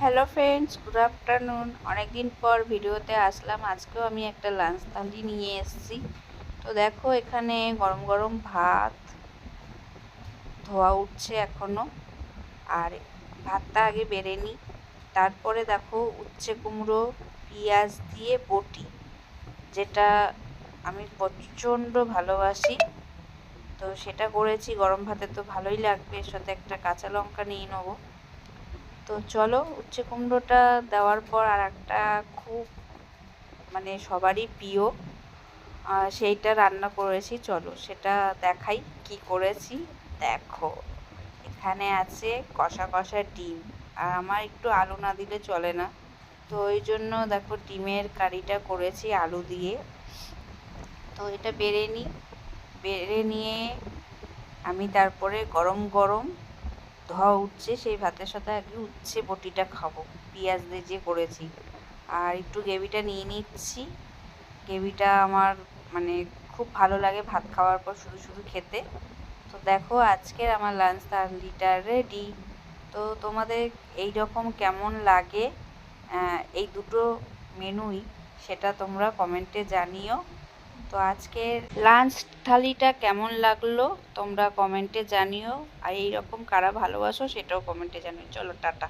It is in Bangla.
Hello friends, good afternoon. অনেক দিন পর ভিডিওতে আসলাম। আজকেও আমি একটা লাঞ্চ থালি নিয়ে এসেছি। তো দেখো, এখানে গরম গরম ভাত ধোয়া উঠছে এখনও। আর ভাতটা আগে বেড়ে নিই। তারপরে দেখো, উচ্ছে কুমড়ো পেঁয়াজ দিয়ে বটি, যেটা আমি প্রচণ্ড ভালোবাসি। তো সেটা করেছি। গরম ভাতে তো ভালোই লাগবে, এর সাথে একটা কাঁচা লঙ্কা নিয়ে নেবো। তো চলো, উচ্ছে কুমড়োটা দেওয়ার পর আর একটা খুব সবারই প্রিয় সেইটা রান্না করেছি। চলো সেটা দেখাই কি করেছি। দেখো, এখানে আছে কষা কষা ডিম। আর আমার একটু আলু না দিলে চলে না, তো ওই জন্য দেখো ডিমের কারিটা করেছি আলু দিয়ে। তো এটা বেড়ে নিয়ে আমি তারপরে গরম গরম ধোয়া উঠছে সেই ভাতের সাথে আগে উচ্ছে বটিটা খাবো, পেঁয়াজ দিয়ে যে করেছি। আর একটু গ্রেভিটা নিয়ে নিচ্ছি। গ্রেভিটা আমার খুব ভালো লাগে ভাত খাওয়ার পর শুধু শুধু খেতে। তো দেখো, আজকের আমার লাঞ্চ থালিটা রেডি। তো তোমাদের এই রকম কেমন লাগে এই দুটো মেনুই, সেটা তোমরা কমেন্টে জানিও। তো আজকের লাঞ্চ থালিটা কেমন লাগলো তোমরা কমেন্টে জানিও। আর এই রকম কারা ভালোবাসো সেটাও কমেন্টে জানিও। চলো, টাটা।